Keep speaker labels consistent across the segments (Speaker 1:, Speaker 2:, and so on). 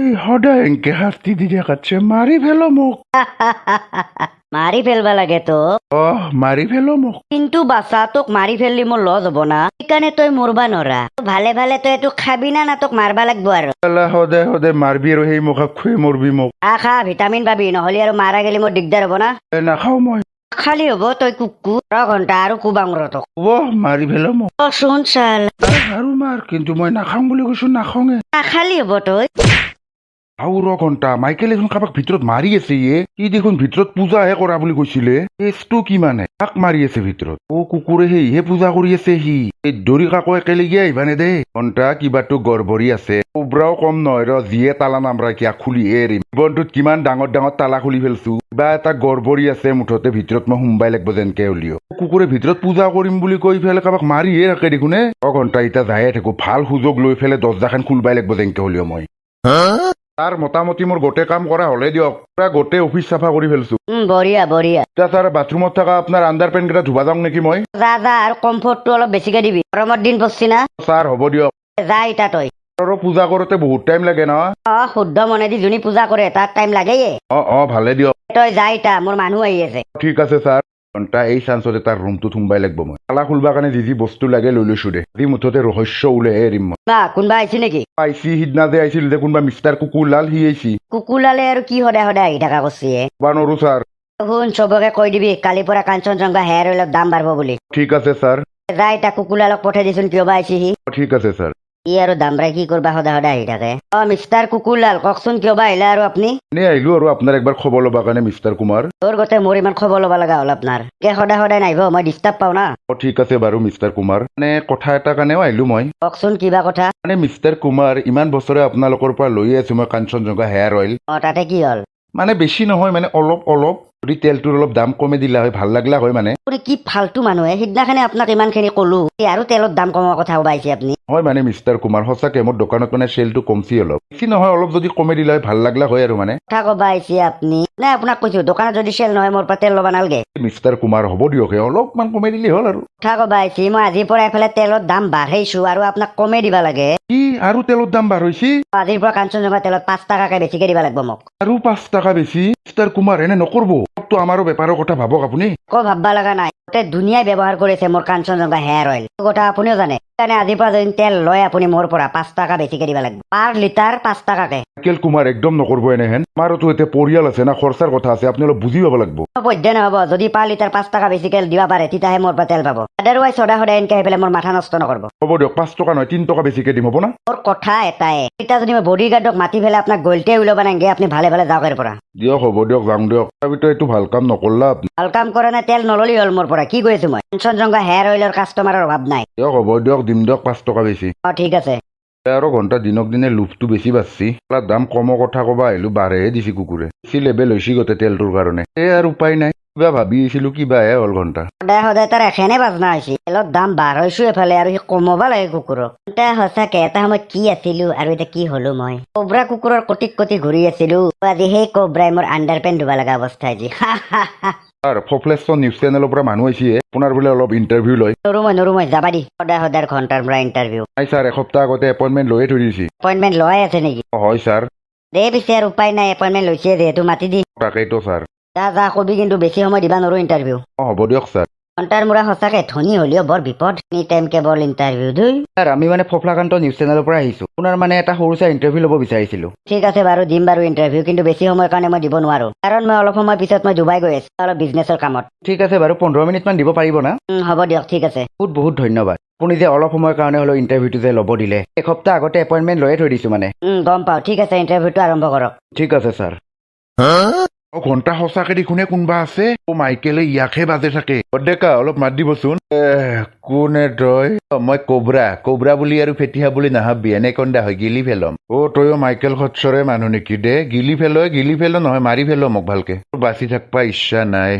Speaker 1: এই সদায় এনকে শাস্তি দি দেখাচ্ছে মাৰি ফেলো মোক।
Speaker 2: মাৰি ফেলবা লাগে তো,
Speaker 1: মাৰি ফেলো মোক।
Speaker 2: কিন্তু বাচ্চা তোক মাৰি ফেললি মোৰ লজ হব না, সেইকাৰণে তই মৰবা নৰা। ভালে ভালে তই এইটো খাবি না তোক মাৰবা লাগব আৰু।
Speaker 1: সদায় সদায় মাৰবি আৰু সেই মুখা খুৱাই মৰবি মোক।
Speaker 2: খা ভিটামিন পাবি, নহলে আৰু মাৰা গেলি মোৰ দিগদাৰ হব না।
Speaker 1: নাখাও মই।
Speaker 2: খালি হব তই কুকুৰ ঘন্টা আৰু কুবাং ৰ তোক।
Speaker 1: মাৰি ফেলো মোক।
Speaker 2: শুন চাল
Speaker 1: আৰু মাৰ, কিন্তু মই নাখাওঁ বুলি কৈছো, নাখাওঁগে।
Speaker 2: খালি হব তই।
Speaker 1: আৰু ঘণ্টা মাইকেল এখন কাৰোবাক ভিতৰত মাৰি আছে সি দেখোন ভিতৰত পূজাহে কৰা বুলি কৈছিলে। কেছটো কি মানে কাক মাৰি আছে ভিতৰত? কুকুৰে সেইহে পূজা কৰি আছে। সি এই দৰি কাকো একেলগে আহিবানে দে ঘণ্টা, কিবাটো গড়বৰি আছে। কোবৰাও কম নহয় ৰ, যিয়ে তালা নামৰা কিয়া খুলিহে এৰিম। জীৱনটোত কিমান ডাঙৰ ডাঙৰ তালা খুলি ফেলছো, কিবা এটা গড়বৰি আছে মুঠতে ভিতৰত মই সোমবাই লাগব যেনকে হলিও। কুকুৰে ভিতৰত পূজা কৰিম বুলি কৈ পেলাই কাৰোবাক মাৰিহে থাকে দেখোনে। ঘণ্টা এতিয়া যায়ে থাকো, ভাল সুযোগ লৈ পেলাই দৰ্জাখন খুলবাই লাগব যেনকে হলিও মই। তাৰ মোটামুটি মোৰ গোটেই কাম কৰা হলে দিয়ক, পুৰা গোটেই অফিচ চাফা কৰি ফেলছো।
Speaker 2: বঢ়িয়া বঢ়িয়া।
Speaker 1: এতিয়া ছাৰ বাথৰুমত থকা আপোনাৰ আণ্ডাৰ পেণ্ট কেইটা ধুবা যাওঁ নেকি মই?
Speaker 2: যা যা, আৰু কমফৰ্টটো অলপ বেছিকে দিবি, গৰমৰ দিন পৰছি না।
Speaker 1: ছাৰ হ'ব দিয়ক।
Speaker 2: যা ইটা তই।
Speaker 1: আৰু পূজা কৰোতে বহুত টাইম লাগে ন?
Speaker 2: শুদ্ধ মনেদি যোনে পূজা কৰে তাক টাইম লাগেয়ে।
Speaker 1: ভালে দিয়ক।
Speaker 2: তই যা ইটা, মোৰ মানুহ আহি আছে।
Speaker 1: ঠিক আছে ছাৰ। ঘণ্টা এই চান্সতে তাৰ ৰুমটোত সোমবাই লাগব মই। তালা খুলবা কাৰণে যি বস্তু লাগে লৈ লৈছো দে। আজি মুঠতে ৰহস্য ওলাইহে এৰিম মই।
Speaker 2: কোনবা আহিছে নেকি?
Speaker 1: পাইছি, সিদিনা যে আহিছিল যে কোনোবা মিষ্টাৰ কুকুৰলাল, সি আহিছি।
Speaker 2: কুকুলালে আৰু কি সদায় সদায় আহি থকা কৰছি?
Speaker 1: বা নৰো ছাৰ।
Speaker 2: শুন, চবকে কৈ দিবি কালিৰ পৰা কাঞ্চনজংঘা হেয়াৰ অইলৰ দাম বাঢ়ব বুলি।
Speaker 1: ঠিক আছে ছাৰ।
Speaker 2: যা ইটা কুকুলালক পঠাই দিছোন, কিয় বা আহিছি সি।
Speaker 1: ঠিক আছে ছাৰ।
Speaker 2: ই আৰু দামৰাই কি কৰবা সদায় সদায় আহি থাকে। মিষ্টাৰ কুকুৰলাল, কওকচোন কিয় বা আহিলা আৰু আপুনি?
Speaker 1: এনেই আহিলো আৰু আপোনাৰ একবাৰ খবৰ ল'বা কাৰণে মিষ্টাৰ কুমাৰ।
Speaker 2: তোৰ গোটেই মোৰ ইমান খবৰ ল'ব লগা হ'ল আপোনাৰ? সদায় সদায় নাহিব, মই ডিষ্টাৰ্ব পাওঁ না।
Speaker 1: ঠিক আছে বাৰু মিষ্টাৰ কুমাৰ, মানে কথা এটা কাৰণেও আহিলো মই।
Speaker 2: কওকচোন কিবা কথা?
Speaker 1: মানে মিষ্টাৰ কুমাৰ, ইমান বছৰে আপোনালোকৰ পৰা লৈ আছো মই কাঞ্চনজংঘা হেয়াৰ অইল।
Speaker 2: তাতে কি হ'ল?
Speaker 1: মানে বেছি নহয়, মানে অলপ অলপ যদি তেলটোৰ অলপ দাম কমে দিলা হয় ভাল লাগলা হয় মানে।
Speaker 2: কি ফাল্টু মানুহে, সিদিনাখনে আপোনাক ইমানখিনি কলো, আৰু তেলত দাম কমোৱাৰ কথা ওলাইছে আপুনি।
Speaker 1: হয় মানে মিষ্টাৰ কুমাৰ, সঁচাকে মোৰ দোকানত মানে চেলটো কমছি অলপ। বেছি নহয়, অলপ যদি কমে দিলা হয় ভাল লাগলা হয় আৰু মানে।
Speaker 2: কথা কবা আহিছে আপুনি? নাই আপোনাক কৈছো দোকানত যদি চেল নহয় মোৰ পৰা তেল ল'বা নালগে।
Speaker 1: মিষ্টাৰ কুমাৰ হ'ব দিয়ক, অলপমান কমে দিলে হ'ল আৰু।
Speaker 2: কথা কবা আহিছে, মই আজিৰ পৰা এইফালে তেলৰ দাম বাঢ়াইছো আৰু আপোনাক কমে দিবা লাগে।
Speaker 1: কি আৰু তেলৰ দাম বাঢ়িছি?
Speaker 2: আজিৰ পৰা কাঞ্চনজংঘা তেলত 5 টাকাকে বেছিকে দিবা লাগব মোক।
Speaker 1: আৰু 5 টাকা বেছি? মিষ্টাৰ কুমাৰ এনে নকৰব, তো আমাৰো বেপাৰৰ কথা ভাবক আপুনি।
Speaker 2: ভাববা লগা নাই, গোটেই দুনিয়াই ব্যৱহাৰ কৰিছে মোৰ কাঞ্চনজংঘা হেয়াৰ অইল, কথা আপুনিও জানে। সেইকাৰণে আজিৰ পৰা যদি তেল লয় আপুনি মোৰ পৰা 5 টাকা বেছিকে দিবা লাগিব, পাৰ লিটাৰ 5 টাকাকে।
Speaker 1: মাইকেল কুমাৰ একদম নকৰব এনেহেন, আমাৰোতো এতিয়া পৰিয়াল আছে না, খৰচাৰ কথা আছে, আপুনি অলপ বুজি পাব লাগব।
Speaker 2: পধ্যে নহব, যদি পাৰ লিটাৰ 5 টাকা বেছিকে দিবা পাৰে তেতিয়াহে মোৰ পৰা তেল পাব। আদাৰৱাইজ সদায় সদায় এনেকে আহি পেলাই মোৰ মাথা নষ্ট নকৰব।
Speaker 1: হ'ব দিয়ক, 5 টকা নহয় 3 টকা বেছিকে দিম, হ'ব না?
Speaker 2: মোৰ কথা এটাই, এতিয়া যদি মই বডি গাৰ্ডক মাতি পেলাই আপোনাক গলতে উলাব নাগে, আপুনি ভালে ভালে যাওক ইয়াৰ পৰা।
Speaker 1: দিয়ক হ'ব দিয়ক, যাওঁ দিয়ক। তথাপিতো এইটো ভাল কাম নকৰলা আপুনি।
Speaker 2: ভাল কাম কৰা নাই, তেল নললি হ'ল মোৰ পৰা, কি কৈ আছো মই? কাঞ্চনজংঘা হেয়াৰ অইলৰ কাষ্টমাৰৰ অভাৱ নাই।
Speaker 1: দিয়ক হ'ব দিয়ক, দিম দিয়ক 5 টকা বেছি।
Speaker 2: ঠিক আছে।
Speaker 1: আৰু ঘণ্টা দিনক দিনে লোভটো বেছি বাঢ়ছি, দাম কমৰ কথা কবা আহিলো বাঢ়েহে দিছি কুকুৰে। বেছি লেবেল হৈছি গোটেই তেলটোৰ কাৰণে। এই আৰু উপায় নাই, কিবা ভাবি আছিলো কিবাহে হ'ল ঘণ্টা।
Speaker 2: সদায় সদায় তাৰ এখেনে বাজনা হৈছে, তেলৰ দাম বাঢ়াইছো এফালে আৰু সি কমাব লাগে কুকুৰক। এতিয়া সঁচাকে এটা সময়ত কি আছিলো আৰু এতিয়া কি হলো মই? কোবৰা কুকুৰৰ কটিক কটি ঘূৰি আছিলো, আজি সেই কোবৰাই মোৰ আণ্ডাৰ পেণ্ট ধুবা লগা অৱস্থা হৈছে।
Speaker 1: ফফ্লেছন নিউজ চেনেলৰ পৰা মানুহ আহিছে, আপোনাৰ বোলে অলপ ইণ্টাৰভিউ লয়।
Speaker 2: নৰো মই যাবা দি, সদায় সদায় ঘণ্টাৰ পৰা ইণ্টাৰভিউ।
Speaker 1: নাই ছাৰ, এসপ্তাহ আগতে এপইণ্টমেণ্ট লৈয়ে থৈ দিছি।
Speaker 2: এপইণ্টমেণ্ট লোৱাই আছে নেকি?
Speaker 1: হয় ছাৰ।
Speaker 2: দে পিছে আৰু উপায় নাই, এপইণ্টমেণ্ট লৈছে যিহেতু মাতি দি।
Speaker 1: তাকেইতো ছাৰ।
Speaker 2: যা কবি, কিন্তু বেছি সময় দিবা নৰো ইণ্টাৰভিউ।
Speaker 1: হ'ব দিয়ক ছাৰ।
Speaker 2: ঘণ্টাৰ মূৰা সঁচাকে ধনী হলেও বৰ বিপদ, এনি টাইম কেৱল ইণ্টাৰভিউ ধুই।
Speaker 1: ছাৰ আমি মানে ফফলাকান্ত নিউজ চেনেলৰ পৰা আহিছো, আপোনাৰ মানে এটা সৰু চাই ইণ্টাৰভিউ ল'ব বিচাৰিছিলো।
Speaker 2: ঠিক আছে বাৰু, দিম বাৰু ইণ্টাৰভিউ, কিন্তু বেছি সময়ৰ কাৰণে মই দিব নোৱাৰো, কাৰণ মই অলপ সময় পিছত মই ডুবাই গৈ আছো অলপ বিজনেছৰ কামত।
Speaker 1: ঠিক আছে বাৰু, 15 মিনিটমান দিব পাৰিব না?
Speaker 2: হ'ব দিয়ক, ঠিক আছে।
Speaker 1: বহুত বহুত ধন্যবাদ, আপুনি যে অলপ সময়ৰ কাৰণে হ'লেও ইণ্টাৰভিউটো যে ল'ব দিলে। এসপ্তাহ আগতে এপইণ্টমেণ্ট লৈয়ে থৈ দিছো মানে।
Speaker 2: গম পাওঁ, ঠিক আছে, ইণ্টাৰভিউটো আৰম্ভ কৰক।
Speaker 1: ঠিক আছে ছাৰ। ঘণ্টা সঁচাকে দেখোনে কোনোবা আছে। মাইকেলে ইয়াকহে বাজে থাকে। ডেকা অলপ মাত দিবচোন। কোনে তই? মই কোবৰা বুলি আৰু ফেটিহা বুলি নাহাবি, এনে কন্দা হয় গিলি ফেলম। তইও মাইকেল খচ্চৰে মানুহ নেকি? দে গিলি ফেলো নহয়, মাৰি ফেলো মোক ভালকে। বাচি থাকবা ইচ্ছা নাই।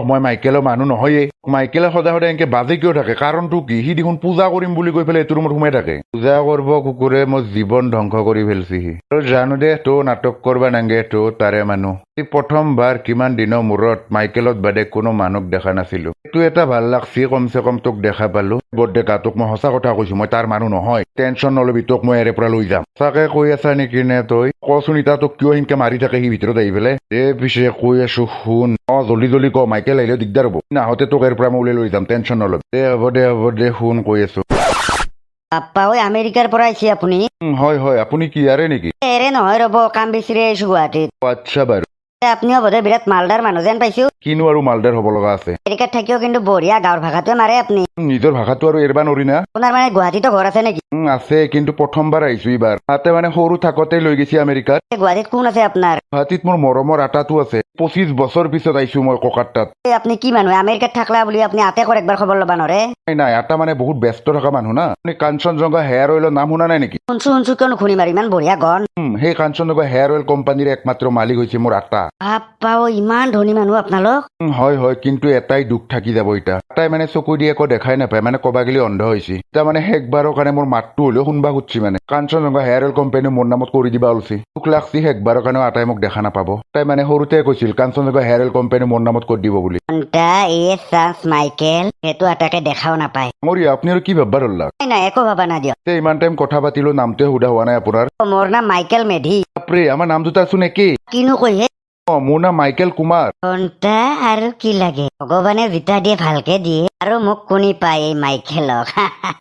Speaker 1: মই মাইকেলৰ মানুহ নহয়ে। মাইকেলে সদায় সদায় এনেকে বাজে কিয় থাকে? কাৰণটো কি? সি দেখোন পূজা কৰিম বুলি কৈ পেলাই এইটো ৰুমত সোমাই থাকে। পূজা কৰিব কুকুৰে মোৰ জীৱন ধ্বংস কৰি ফেলছি সি। জানো দে, তো নাটক কৰবা নাংগে, তো তাৰে মানুহ। প্ৰথমবাৰ কিমান দিনৰ মূৰত মাইকেলত বাদে কোনো মানুহক দেখা নাছিলো। এইটো এটা ভাল লাগছি, কমচে কম তোক দেখা দেখা পালো বৰডেকা তোক মই সঁচা কথা কৈছো মই তাৰ মানুহ নহয় টেনচন নলবি তোক মই ইয়াৰে পৰা লৈ যাম চাকে কৈ আছা নেকি নে তই কচোন ইতা তোক কিয় সিনকে মাৰি থাকে সি ভিতৰত আহি পেলাই পিছে কৈ আছো শুন জল্দি জল্দি ক মাইকেল আহিলেও দিগদাৰ হ'ব নাহতে তোক ইয়াৰ পৰা মই ওলাই লৈ যাম টেনচন নলবি হ'ব দে শুন কৈ আছো
Speaker 2: বাপ্পা ঐ আমেৰিকাৰ পৰা আহিছে আপুনি
Speaker 1: হয় হয় আপুনি কি ইয়াৰে নেকি
Speaker 2: এৰে নহয় ৰ'ব কাম বিচাৰি আহিছো গুৱাহাটীত
Speaker 1: আচ্ছা বাৰু
Speaker 2: আপুনিও বোধহয় বিৰাট মালদাৰ মানুহ যেন পাইছো
Speaker 1: কিনো আৰু মালদাৰ হ'ব লগা আছে
Speaker 2: আমেৰিকাত থাকিও কিন্তু বঢ়িয়া গাঁৱৰ ভাষাটোৱে মাৰে আপুনি
Speaker 1: নিজৰ ভাষাটো আৰু এৰবা নৰি না
Speaker 2: আপোনাৰ মানে গুৱাহাটীতো ঘৰ আছে নেকি
Speaker 1: আছে কিন্তু প্ৰথমবাৰ আহিছো এইবাৰ তাতে মানে সৰু থাকোতে লৈ গৈছে আমেৰিকাত
Speaker 2: গুৱাহাটীত কোন আছে আপোনাৰ
Speaker 1: গুৱাহাটীত মোৰ মৰমৰ আটাটো আছে 25 বছৰ পিছত আহিছো মই ককাৰ তাত
Speaker 2: আপুনি কি মানুহ আমেৰিকাত থাকলা বুলি আপুনি আতে কৰে একবাৰ খবৰ ল'বা নৰে
Speaker 1: নাই আটা মানে বহুত ব্যস্ত থকা মানুহ না আপুনি কাঞ্চনজংঘা হেয়াৰ অইলৰ নাম শুনা নাই নেকি
Speaker 2: শুনছো কিয় নুশুনিম আৰু ইমান বঢ়িয়া গন
Speaker 1: সেই কাঞ্চনজংঘা হেয়াৰ অইল কোম্পানীৰ একমাত্ৰ মালিক হৈছে মোৰ আটা
Speaker 2: বাপ্পা ঐ ইমান ধনী মানুহ আপোনালোক
Speaker 1: হয় কিন্তু এটাই দুখ থাকি যাব এতিয়া আটাই মানে চকু দি একো দেখাই নাপায় মানে কবা গেলি অন্ধ হৈছে এতিয়া মানে শেষবাৰৰ কাৰণে মোৰ মাতটো হ'লেও শুনবা খুজিছে মানে কাঞ্চনজংঘা হেয়াৰ অইল কোম্পানী মোৰ নামত কৰি দিবা ওলছি তোক লাগছি শেষবাৰৰ কাৰণেও আটাই মোক দেখা নাপাব তাই মানে সৰুতে কৈছিল কাঞ্চনজংঘা হেয়াৰ অইল কোম্পানী মোৰ নামত কৰি দিব বুলি
Speaker 2: মাইকেল সেইটো আটাকে দেখাও নাপায়
Speaker 1: মৰি আপুনি আৰু কি ভাববাৰ হল্লা
Speaker 2: নাই একো ভাবা না দিয়ক
Speaker 1: ইমান টাইম কথা পাতিলো নামটোৱে সোধা হোৱা নাই আপোনাৰ
Speaker 2: মোৰ নাম মাইকেল মেধি
Speaker 1: বাপৰে আমাৰ নাম দুটা চোন একেই
Speaker 2: কিনো কৈ হে
Speaker 1: মোৰ নাম মাইকেল কুমাৰ
Speaker 2: ঘণ্টা আৰু কি লাগে ভগৱানে জিতা দিয়ে ভালকে দিয়ে আৰু মোক কোনি পায় এই মাইকেলক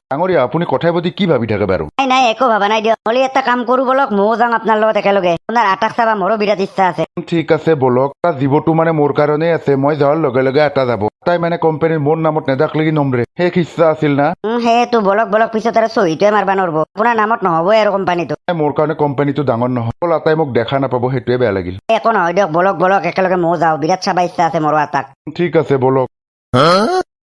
Speaker 1: ডাঙৰীয়া আপুনি কথাই প্ৰতি কি ভাবি থাকে বাৰু
Speaker 2: নাই একো ভাবা নাই দিয়ক হলি এটা কাম কৰো বলক ময়ো যাম আপোনাৰ লগত একেলগে আপোনাৰ আটাক চাবা মোৰো বিৰাট ইচ্ছা আছে
Speaker 1: ঠিক আছে বলক তাৰ জীৱটো মানে মোৰ কাৰণেই আছে মই যোৱাৰ লগে লগে এটা যাব তাই মানে কোম্পানীৰ মোৰ নামত নেদাকলেগি নমৰে শেষ ইচ্ছা আছিল না
Speaker 2: সেইটো বলক পিছত আৰু চহীটোৱে মাৰবা নৰব আপোনাৰ নামত নহবই আৰু কোম্পানীটো
Speaker 1: মোৰ কাৰণে কোম্পানীটো ডাঙৰ নহয় অকল আটাই মোক দেখা নাপাব সেইটোৱে বেয়া লাগিল
Speaker 2: একো নহয় দিয়ক বলক একেলগে ময়ো যাওঁ বিৰাট চাবা ইচ্ছা আছে মোৰো আটাক
Speaker 1: ঠিক আছে বলক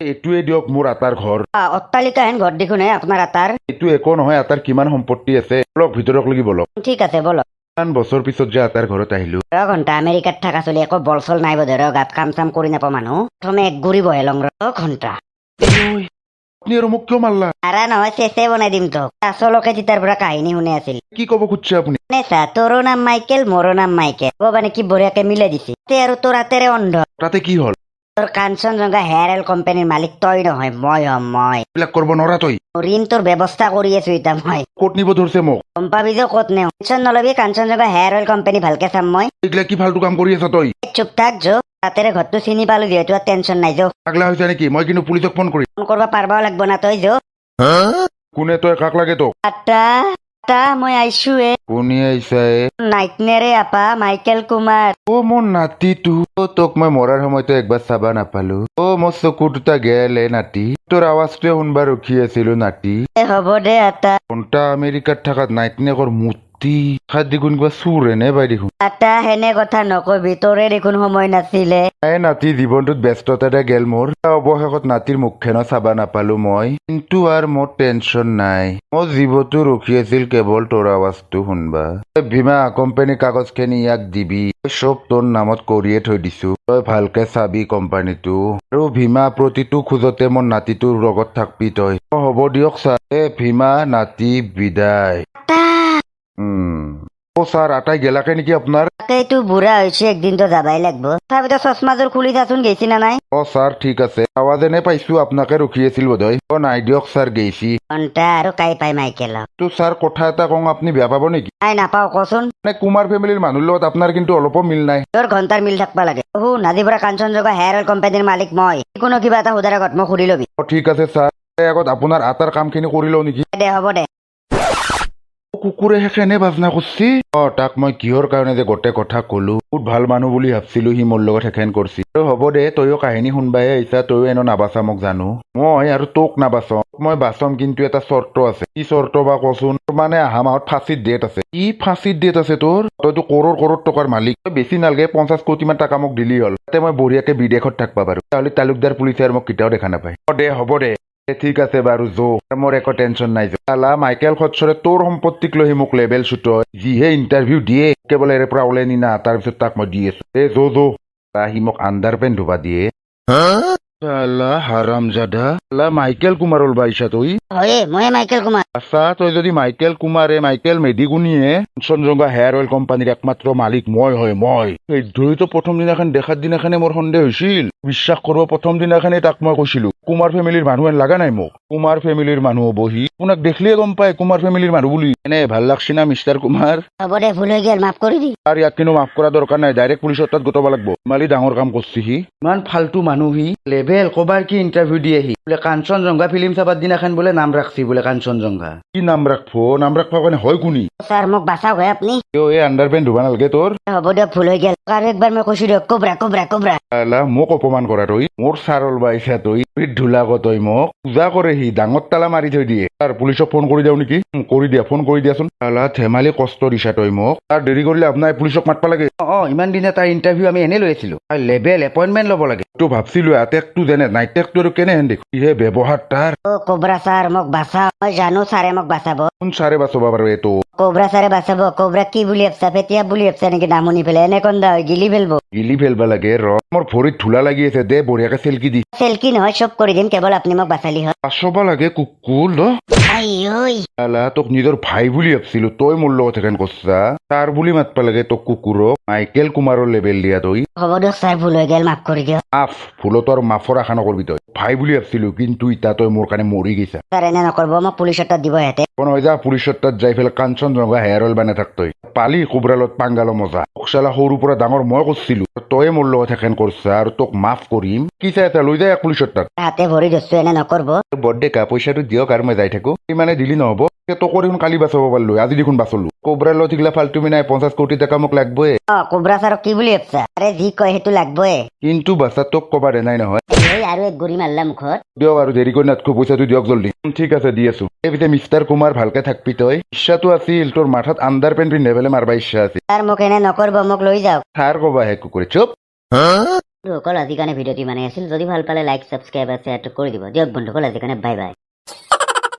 Speaker 1: এইটোৱে দিয়ক মোৰ আটাৰ ঘৰ
Speaker 2: অট্টালিকা হেন ঘৰ দেখোন আপোনাৰ আটাৰ
Speaker 1: এইটো একো নহয় আটাৰ কিমান সম্পত্তি আছে বলক ভিতৰক লাগি বলক
Speaker 2: ঠিক আছে বলক
Speaker 1: ইমান বছৰ পিছত যে আটাৰ ঘৰত আহিলো
Speaker 2: ঘণ্টা আমেৰিকাত থকা চলি একো বল চল নাই বোধ গাত কাম চাম কৰি নাপাওঁ মানুহ প্ৰথমে এক গুৰি বহে লং ঘণ্টা
Speaker 1: আপুনি আৰু মোক কিয় মাৰলা
Speaker 2: আৰা নহয় চেচে বনাই দিম তোক আচলকে তিতাৰ পৰা কাহিনী শুনি আছিল
Speaker 1: কি ক'ব খুজিছে আপুনি
Speaker 2: চা তোৰো নাম মাইকেল মোৰো নাম মাইকেল মানে কি বঢ়িয়াকে মিলাই দিছে আৰু তোৰ হাতেৰে অন্ধ
Speaker 1: তাতে কি হ'ল
Speaker 2: তোৰ কাঞ্চনজংঘা হেয়াৰ অইল কোম্পানীৰ মালিক তই নহয় মই হ'ম মই
Speaker 1: এইবিলাক কৰিব নোৱাৰা তই
Speaker 2: ঋণ তোৰ ব্যৱস্থা কৰি আছো এতিয়া মই
Speaker 1: ক'ত নিব ধৰিছে মোক
Speaker 2: গম পাবি যে ক'ত নেও টেনচন নলবি কাঞ্চনজংঘা হেয়াৰ অইল কোম্পানী ভালকে চাম মই
Speaker 1: এইগিলা কি ফাল্টু কাম কৰি আছা তই
Speaker 2: চুপ থাক যো হাতেৰে ঘৰটো চিনি পালো যিহেতু টেনচন নাই যো
Speaker 1: পাগলা হৈছে নেকি মই কিন্তু পুলিচক ফোন কৰিম
Speaker 2: ফোন কৰিব পাৰবাও লাগব না তই যো
Speaker 1: কোনে তই কাক লাগে তোক
Speaker 2: আটা মই আইছো
Speaker 1: কোনে আহিছা
Speaker 2: নাইটনেৰে আপা মাইকেল কুমাৰ
Speaker 1: মোৰ নাতিটো তোক মই মৰাৰ সময়তো একবাৰ চাবা নাপালো মোৰ চকু দুটা গেলে নাতি তোৰ আৱাজটোৱে শুনবা ৰখি আছিলো নাতি
Speaker 2: হ'ব দে আটা
Speaker 1: ঘণ্টা আমেৰিকাত থাকাত নাইটনেকৰ মূৰ্তি খাত দেখোন কিবা চুৰ এনে পাই দেখোন
Speaker 2: আটা হেনে কথা নকবি তোৰে দেখোন সময় নাছিলে
Speaker 1: নাতি জীৱনটোত ব্যস্ততাতে গেল মোৰ অৱশেষত নাতিৰ মুখখনো চাবা নাপালো মই কিন্তু আৰু মোৰ টেনচন নাই মোৰ জীৱটো ৰখি আছিল কেৱল তোৰ আৱাজটো শুনবা ভীমা কোম্পানী কাগজ খিনি ইয়াক দিবি চব তোৰ নামত কৰিয়ে থৈ দিছো তই ভালকে চাবি কোম্পানীটো আৰু ভীমা প্ৰতিটো খোজতে মোৰ নাতিটোৰ লগত থাকবি তই হ'ব দিয়ক ছাৰ ভীমা নাতি বিদায় ছাৰ আটাই গেলাকে নেকি আপোনাৰ
Speaker 2: তাকেইটো বুঢ়া হৈছে একদিনতো যাবাই লাগব তথাপিতো চশমাযোৰ খুলি চাচোন গেছি না নাই
Speaker 1: ছাৰ ঠিক আছে আৱাজ এনে পাইছো আপোনাকে ৰখি আছিল বোধহয় নাই দিয়ক ছাৰ গেইছি
Speaker 2: ঘণ্টা আৰু কাই পাই মাইকেল
Speaker 1: তো ছাৰ কথা এটা কওঁ আপুনি বেয়া পাব নেকি
Speaker 2: নাই নাপাও কচোন
Speaker 1: মানে কুমাৰ ফেমিলিৰ মানুহৰ লগত আপোনাৰ কিন্তু অলপো মিল নাই
Speaker 2: তোৰ ঘণ্টাৰ মিল থাকবা লাগে শুন আজিৰ পৰা কাঞ্চনজংঘা হেয়াৰ অইল কোম্পানীৰ মালিক মই কোনো কিবা এটা সোধাৰ আগত মোক সুধি লবি
Speaker 1: ঠিক আছে ছাৰ আগত আপোনাৰ আটাৰ কামখিনি কৰি লওঁ নেকি
Speaker 2: দে হ'ব দে
Speaker 1: কুকুৰে সেনে বাজনা কৰছি তাক মই কিহৰ কাৰণে যে গোটেই কথা কলো বহুত ভাল মানুহ বুলি ভাবছিলো সি মোৰ লগত সেখেন কৰছি হ'ব দে তইও কাহিনী শুনবাই আহিছা তইও এনে নাবাচা মোক জানো মই আৰু তোক নাবাচম মই বাচম কিন্তু এটা চৰ্ত আছে কি চৰ্ত বা কচোন মানে অহা মাহত ফাঁচিৰ ডেট আছে কি ফাঁচিৰ ডেট আছে তোৰ তইতো কৰোৰ টকাৰ মালিক তই বেছি নালাগে 50 কোটি মান টকা মোক দিলি হ'ল তাতে মই বঢ়িয়াকে বিদেশত থাকবা পাৰো তাহলে তালুকদাৰ পুলিচে আৰু মোক কেতিয়াও দেখা নাপায় দে হ'ব দে ঠিক আছে বাৰু যো মোৰ একো টেনচন নাই চালা মাইকেল খচ্চৰে তোৰ সম্পত্তিক লৈ মোক লেবেল চুট যিহে ইণ্টাৰভিউ দিয়ে কেৱল এৰে পৰা ওলাই নি না তাৰপিছত তাক মই দি আছো যো সি মোক আণ্ডাৰ পেণ্ট ধুবা দিয়ে হাৰাম জাদা মাইকেল কুমাৰৰ বাইছা তই
Speaker 2: হয় মই মাইকেল কুমাৰ।
Speaker 1: আচ্ছা তই যদি মাইকেল কুমাৰে মাইকেল মেডিগুনিয়ে কাঞ্চনজংঘা হেয়াৰ অইল কোম্পানীৰ একমাত্ৰ মালিক মই হয় মই এই ধৰিতো প্ৰথম দিনাখন দেখাৰ দিনাখনে মোৰ সন্দেহ হৈছিল। বিশ্বাস কৰিব প্ৰথম দিনাখনে তাক মই কৈছিলো কুমাৰ ফেমিলিৰ মানুহ হেন লগা নাই মোক। কুমাৰ ফেমিলিৰ মানুহ বহি আপোনাক দেখিলে গম পায় কুমাৰ ফেমিলিৰ মানুহ বুলি। এনে ভাল লাগছি না মিষ্টাৰ কুমাৰ?
Speaker 2: হ'ব দে ভুল হৈ গেল মাফ কৰি দি।
Speaker 1: তাৰ ইয়াত কিন্তু মাফ কৰা দৰকাৰ নাই, ডাইৰেক্ট পুলিচৰ তাত গোটাব লাগব। ইমালি ডাঙৰ কাম কৰছি সি।
Speaker 3: ইমান ফাল্টু মানুহ সি লেভেল কবাৰ কি ইণ্টাৰভিউ দিয়ে সি বোলে কাঞ্চনজংঘা ফিল্ম চাবাৰ দিনাখন বোলে নাম ৰাখছি বোলে কাঞ্চনজংঘা।
Speaker 1: কি নাম ৰাখবো? নাম ৰাখবা কাৰণে হয় কোনি?
Speaker 2: স্যাৰ মোক বাঁচাওক হে আপুনি।
Speaker 1: কিয় এই আণ্ডাৰপেণ্ট ধুবা নালাগে তোৰ?
Speaker 2: হ'ব দিয়ক ভুল হৈ গেল। আৰু একবাৰ মই কৈছো দিয়ক কোবৰা কোবৰা কোবৰা।
Speaker 1: আলা মোক অপমান কৰা তই, মোৰ চাৰল বাইছা তই, ধুলাক তই মোক পূজা কৰে সি, ডাঙৰ তালা মাৰি থৈ দিয়ে। তাৰ পুলিচক ফোন কৰি দিওঁ নেকি? কৰি দিয়া, ফোন কৰি দিয়াচোন। আলা ধেমালি কষ্ট দিছা তই মোক। তাৰ দেৰি কৰিলে আপোনাৰ পুলিচক মাতবা লাগে।
Speaker 3: ইমান দিনে তাৰ ইণ্টাৰভিউ আমি এনে লৈ আছিলো। লেভেল এপইণ্টমেণ্ট ল'ব লাগে।
Speaker 1: তো ভাবছিলো আটেকটো যেনে নাইটেকটো আৰু কেনেহেন দেখো ইহে ব্যৱহাৰ তাৰ।
Speaker 2: অ কোবৰা স্যাৰ মোক বাঁচাওক। মই জানো ছাৰে মোক বাঁচাব।
Speaker 1: কোন চাৰে বাচবা বাৰু এইটো?
Speaker 2: কোবৰা ছাৰে বাঁচাব। কোবৰা কি বুলি ভাবছা? পেতিয়া বুলি ভাবছা নেকি? নাম শুনি পেলাই এনে কন্দা হয় গিলি ফেলব।
Speaker 1: গিলি ফেলবা লাগে ৰ, মোৰ ভৰিত ধূলা লাগি আছে দে বঢ়িয়াকে চেলকি দি।
Speaker 2: চেলকি নহয় চব কৰি দিম, কেৱল আপুনি মোক বাচালি হয়।
Speaker 1: পাছবা লাগে কুকুৰ ল।
Speaker 2: আই ঐ
Speaker 1: আলা তোক নিজৰ ভাই বুলি ভাবছিলো, তই মোৰ লগত এখান কৰছা। তাৰ বুলি মাতবা লাগে তোক কুকুৰক। মাইকেল কুমাৰৰ লেবেল দিয়া তই।
Speaker 2: হ'ব দিয়ক ছাৰ ভুল হৈ গেল মাফ কৰি দিয়ক।
Speaker 1: মাফ ভুলতো আৰু মাফৰ আশা নকৰবি তই। ভাই বুলি ভাবছিলো কিন্তু ইতা তই মোৰ কাৰণে মৰি গৈছা।
Speaker 2: ছাৰ এনে নকৰব, মোক পুলিচৰ তাত দিব হেতে।
Speaker 1: কোন হৈ যা পুলিচৰ তাত যাই পেলাই কাঞ্চনজংঘা হেয়াৰ অইল বানাই থাক তই। পালি কোবৰালত পাংগালো মজা। চালা সৰুৰ পৰা ডাঙৰ মই কৰছিলো, তই মোৰ লগত এখান কৰছা আৰু তোক মাফ কৰিম। কি চাই এটা লৈ যায় পুলিচৰ তাত।
Speaker 2: হাতে ভৰি ধৰছো এনে নকৰব।
Speaker 1: বৰ্ডে কা পইচাটো দিয়ক আৰু মই যাই থাকো। সি মানে দিলি নহব। তোক দেখোন কালি বাচাব পাৰিলো, আজি দেখোন বাচলো। কোবৰাৰ লগত সিগলা ফাল্টুমি নাই, 50 কোটি টকা মোক লাগবই।
Speaker 2: কোবৰা ছাৰক কি বুলি ভাবছা? আৰে যি কয় সেইটো লাগবই।
Speaker 1: কিন্তু বাচ্চা তোক কবা দে নাই নহয়।
Speaker 2: এই আৰু এক গুৰি মাৰলা মুখত।
Speaker 1: দিয়ক আৰু দেৰি কৰি নাথকো, পইচাটো দিয়ক জল্দি। ঠিক আছে দি আছো। এই পিছে মিষ্টাৰ কুমাৰ ভালকে থাকবি তই। ইচ্ছাটো আছিল তোৰ মাথাত আণ্ডাৰ পেণ্ট পিন্ধে পেলাই মাৰবা ইচ্ছা আছিল।
Speaker 2: ছাৰ মোক এনে নকৰব, মোক লৈ যাওক।
Speaker 1: থাৰ কবা হে কুকুৰে চুপ।
Speaker 2: বন্ধুসকল আজিৰ কাৰণে ভিডিঅ'টি মানে আছিল। যদি ভাল পালে লাইক ছাবস্ক্ৰাইব আৰু শ্বেয়াৰটো কৰি দিব। দিয়ক বন্ধুসকল আজিৰ কাৰণে বাই বাই।